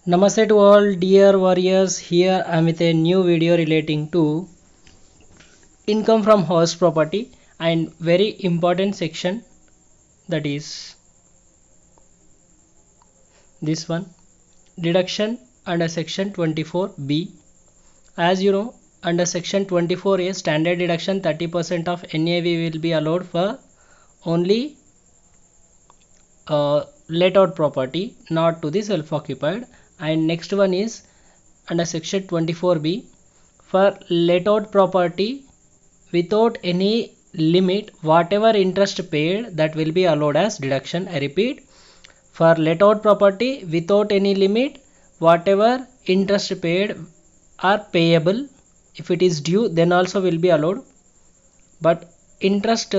Namaste to all dear warriors. Here I am with a new video relating to income from house property and very important section, that is this one, deduction under section 24B. As you know, under section 24A standard deduction 30% of NAV will be allowed for only let out property, not to the self occupied. And next one is under section 24B, for let out property without any limit, whatever interest paid, that will be allowed as deduction. I repeat, for let out property without any limit, whatever interest paid are payable. If it is due, then also will be allowed. But interest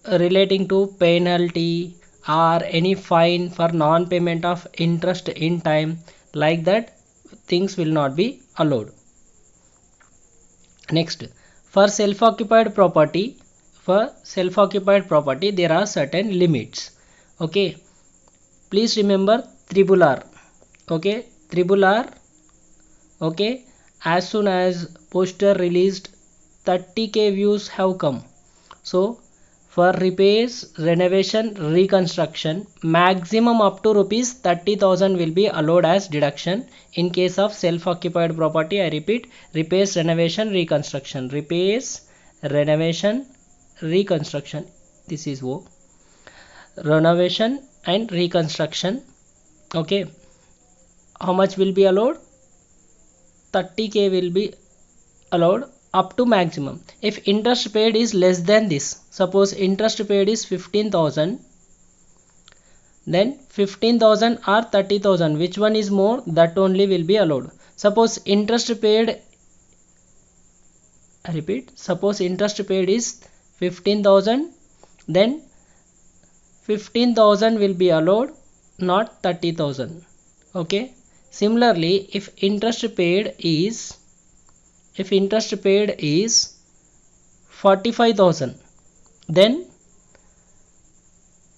relating to penalty or any fine for non-payment of interest in time, like that things will not be allowed. Next, for self-occupied property, there are certain limits. Okay, please remember triple R. Okay, triple R. Okay, as soon as poster released, 30k views have come. So for repairs, renovation, reconstruction, maximum up to rupees 30,000 will be allowed as deduction in case of self-occupied property. I repeat, repairs, renovation, reconstruction. Repairs, renovation, reconstruction. This is O. Renovation and reconstruction. Okay. How much will be allowed? 30k will be allowed up to maximum. If interest paid is less than this, suppose interest paid is 15,000, then 15,000 or 30,000, which one is more, that only will be allowed. Suppose interest paid, I repeat, suppose interest paid is 15,000, then 15,000 will be allowed, not 30,000. Okay. Similarly, if interest paid is 45,000, then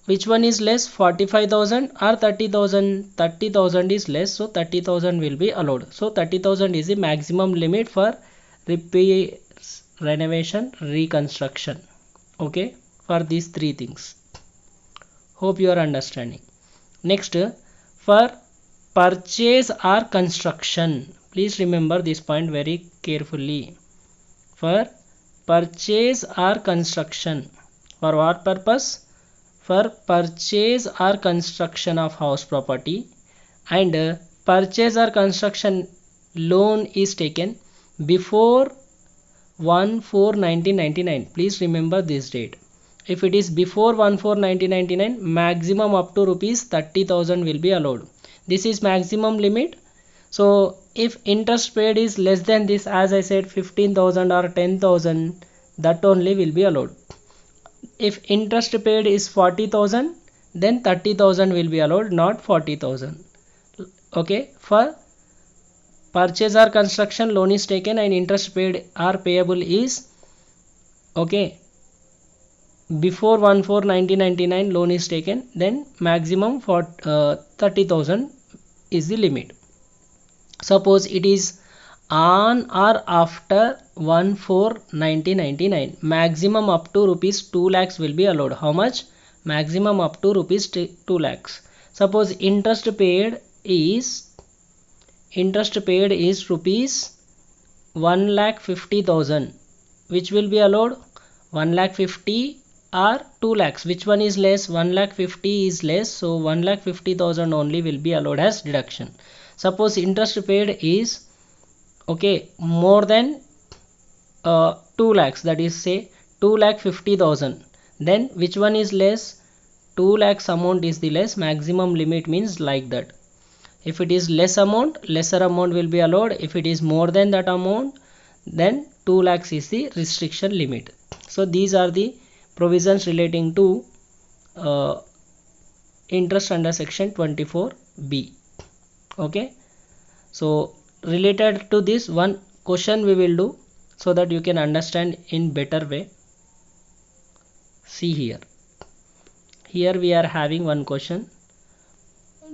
which one is less, 45,000 or 30,000? 30,000 is less, so 30,000 will be allowed. So 30,000 is the maximum limit for repairs, renovation, reconstruction. Okay, for these three things. Hope you are understanding. Next, for purchase or construction, please remember this point very carefully. For purchase or construction, for what purpose? For purchase or construction of house property, and purchase or construction loan is taken before 1/4/1999. Please remember this date. If it is before 1/4/1999, maximum up to rupees 30,000 will be allowed. This is maximum limit. So if interest paid is less than this, as I said, 15,000 or 10,000, that only will be allowed. If interest paid is 40,000, then 30,000 will be allowed, not 40,000. Okay, for purchase or construction loan is taken and interest paid or payable is, okay, before 1/4/1999 loan is taken, then maximum for 30,000 is the limit. Suppose it is on or after 1/4/1999, maximum up to rupees 2 lakhs will be allowed. How much? Maximum up to rupees 2 lakhs. Suppose interest paid is rupees 1,50,000, which will be allowed, 1,50,000 or 2 lakhs. Which one is less? 1,50,000 is less, so 1,50,000 only will be allowed as deduction. Suppose interest paid is, okay, more than 2 lakhs, that is say 2,50,000, then which one is less? 2 lakhs amount is the less. Maximum limit means like that. If it is less amount, lesser amount will be allowed. If it is more than that amount, then 2 lakhs is the restriction limit. So these are the provisions relating to interest under section 24B. Okay, so related to this, one question we will do so that you can understand in better way. See here we are having one question.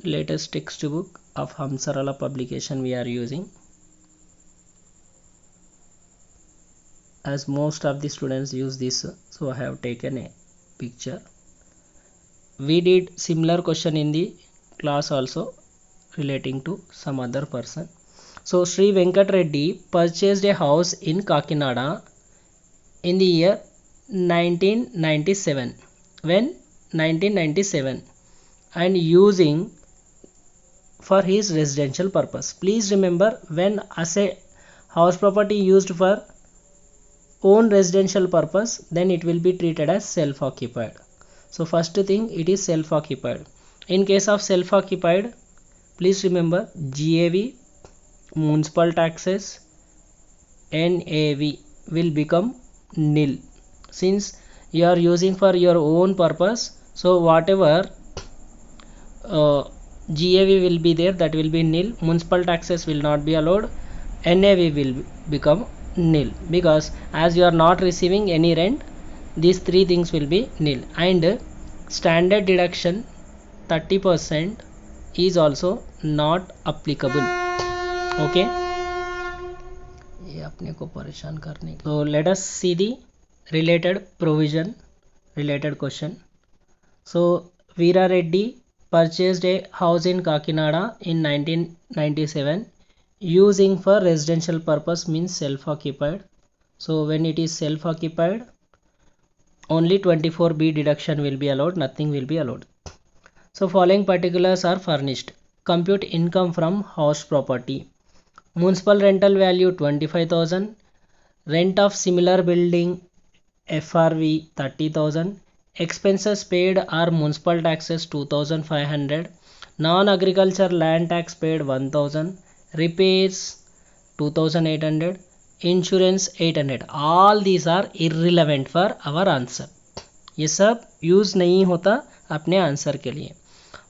latest textbook of Hamsarala publication we are using, as most of the students use this, so I have taken a picture. We did similar question in the class also relating to some other person. So Sri Venkat Reddy purchased a house in Kakinada in the year 1997. When? 1997, and using for his residential purpose. Please remember, when as a house property used for own residential purpose, then it will be treated as self-occupied. So first thing, it is self-occupied. In case of self-occupied, please remember GAV, municipal taxes, NAV will become nil, since you are using for your own purpose. So whatever GAV will be there, that will be nil. Municipal taxes will not be allowed. NAV will become nil, because as you are not receiving any rent, these three things will be nil. And standard deduction 30% is also not applicable. Okay, ये अपने को परेशान करने. So let us see the related provision, related question. So Veera Reddy purchased a house in Kakinada in 1997 using for residential purpose, means self-occupied. So when it is self-occupied, only 24B deduction will be allowed, nothing will be allowed. So following particulars are furnished. Compute income from house property. Municipal rental value 25,000. Rent of similar building FRV 30,000. Expenses paid are municipal taxes 2,500. Non-agriculture land tax paid 1,000. Repairs 2,800. Insurance 800. All these are irrelevant for our answer. ये सब use नहीं होता अपने answer के लिए.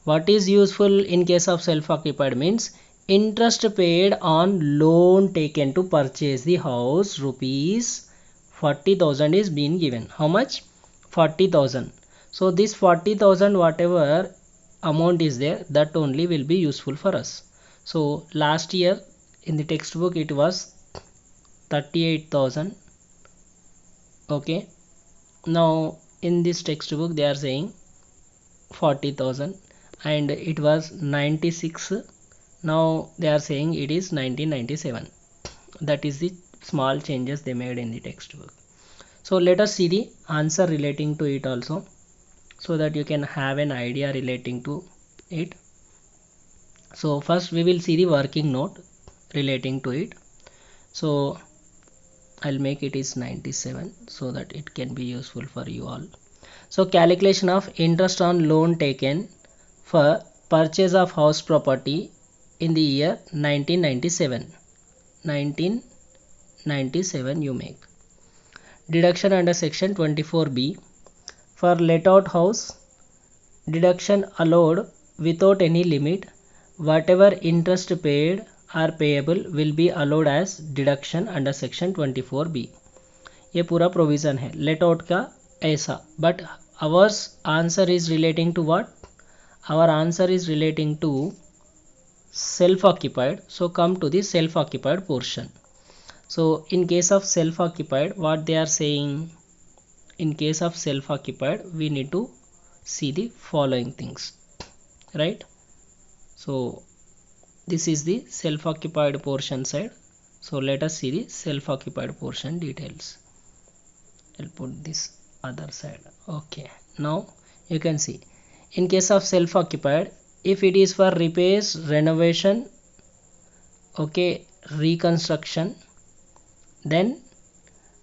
What is useful in case of self-occupied means interest paid on loan taken to purchase the house, rupees 40,000 is being given. How much? 40,000. So this 40,000, whatever amount is there, that only will be useful for us. So last year in the textbook it was 38,000. Okay, now in this textbook they are saying 40,000, and it was 96. Now they are saying it is 1997. That is the small changes they made in the textbook. So let us see the answer relating to it also, so that you can have an idea relating to it. So first we will see the working note relating to it. So I'll make it is 97 so that it can be useful for you all. So calculation of interest on loan taken for purchase of house property in the year 1997. 1997 you make. Deduction under section 24B. For let out house, deduction allowed without any limit. Whatever interest paid or payable will be allowed as deduction under section 24B. ये पूरा provision है let out का ऐसा. But our answer is relating to what? Our answer is relating to self-occupied. So come to the self-occupied portion. So in case of self-occupied, what they are saying, in case of self-occupied we need to see the following things, right? So this is the self-occupied portion side. So let us see the self-occupied portion details. I'll put this other side. Okay, now you can see in case of self-occupied, if it is for repairs, renovation, okay, reconstruction, then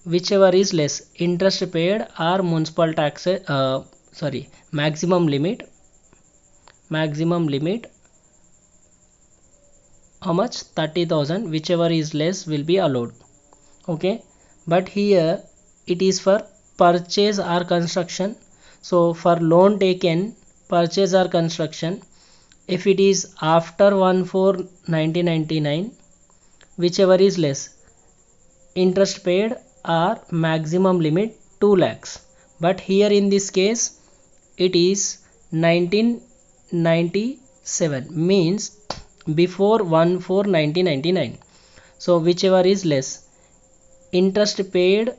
whichever is less, interest paid or municipal taxes, maximum limit, how much? 30,000. Whichever is less will be allowed. Okay, but here it is for purchase or construction. So for loan taken, purchase or construction, if it is after 1/4/1999, whichever is less, interest paid or maximum limit 2 lakhs. But here in this case it is 1997 7 means before 1,4,1999. So whichever is less, interest paid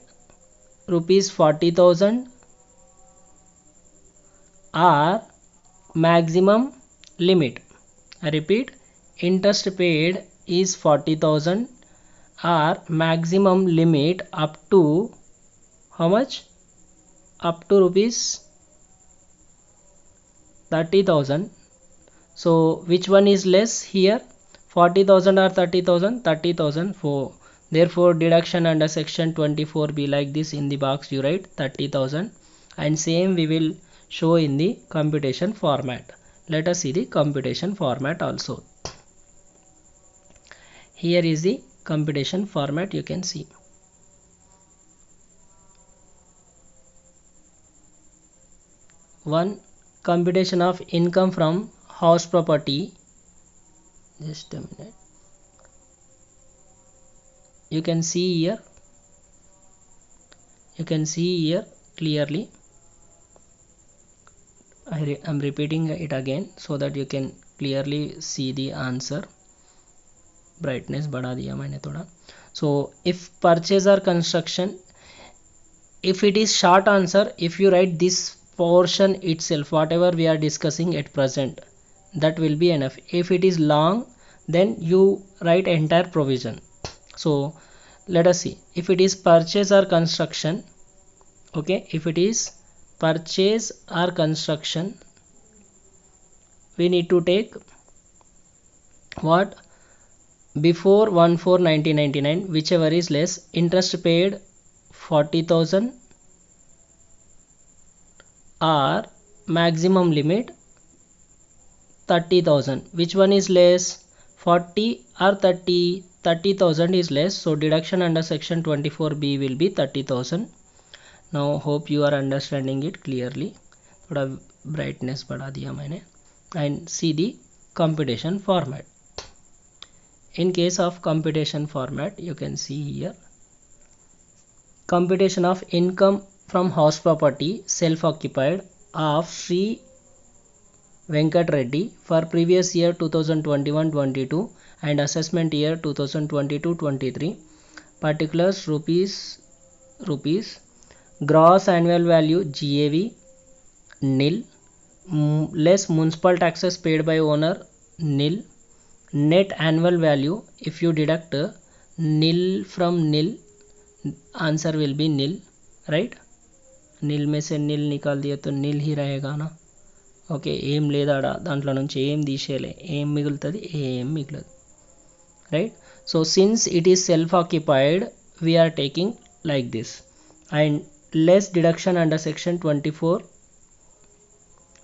rupees 40,000 or maximum limit. I repeat, interest paid is 40,000 or maximum limit up to how much? Up to rupees 30,000. So which one is less here? 40,000 or 30,000? 30,000. Therefore deduction under section 24 be like this. In the box you write 30,000, and same we will show in the computation format. Let us see the computation format also. Here is the computation format, you can see. One, computation of income from house property. Just a minute. You can see here. You can see here clearly. I am repeating it again so that you can clearly see the answer. Brightness बढ़ा दिया मैंने थोड़ा. So if purchase or construction, if it is short answer, if you write this portion itself, whatever we are discussing at present, that will be enough. If it is long, then you write entire provision. So let us see. If it is purchase or construction, okay, if it is purchase or construction, we need to take what? Before 1,4,1999, whichever is less, interest paid 40,000 or maximum limit 30,000. Which one is less? 40 or 30? 30,000 is less, so deduction under section 24B will be 30,000. Now hope you are understanding it clearly. थोड़ा brightness बढ़ा दिया मैंने. And see the computation format. In case of computation format, you can see here. Computation of income from house property self-occupied of Sri Venkat Reddy for previous year 2021-22 and assessment year 2022-23. Particulars rupees. Gross annual value GAV nil. Less municipal taxes paid by owner nil. Net annual value, if you deduct nil from nil, answer will be nil, right? nil में से nil निकाल दिया तो nil ही रहेगा ना. Okay, ఏం లేదా దాంట్లో నుంచి ఏం తీసేయలే, ఏం మిగులుతుంది? ఏం మిగలదు, right? So since it is self occupied we are taking like this. And less deduction under section 24.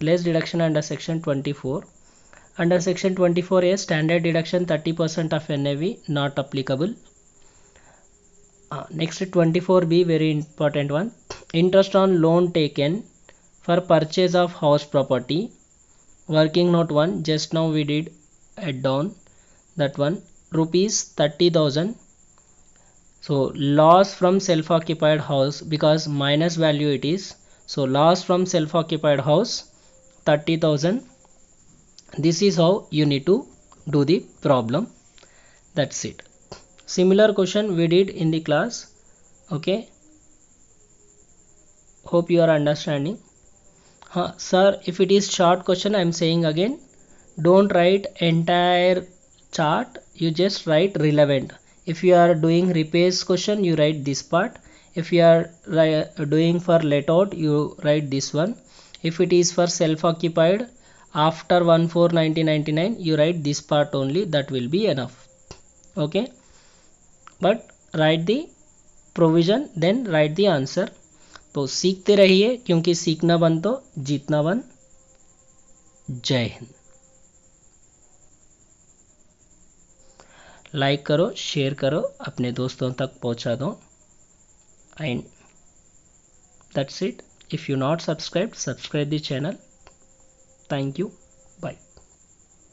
Less deduction under section 24. Under section 24A, standard deduction 30% of NAV not applicable. Next 24B, very important one. Interest on loan taken for purchase of house property. Working note 1, just now we did add down that one. Rupees 30,000. So loss from self-occupied house, because minus value it is. So loss from self-occupied house 30,000. This is how you need to do the problem. That's it. Similar question we did in the class. Okay, hope you are understanding. Sir, if it is short question, I am saying again, don't write entire chart, you just write relevant. If you are doing repairs question, you write this part. If you are doing for let out, you write this one. If it is for self-occupied after 1/4/1999, you write this part only, that will be enough. Okay, but write the provision, then write the answer. तो सीखते रहिए, क्योंकि सीखना बन तो जीतना बन. जय हिंद. लाइक करो, शेयर करो, अपने दोस्तों तक पहुंचा दो. And that's it. If you not subscribed, subscribe the channel. Thank you.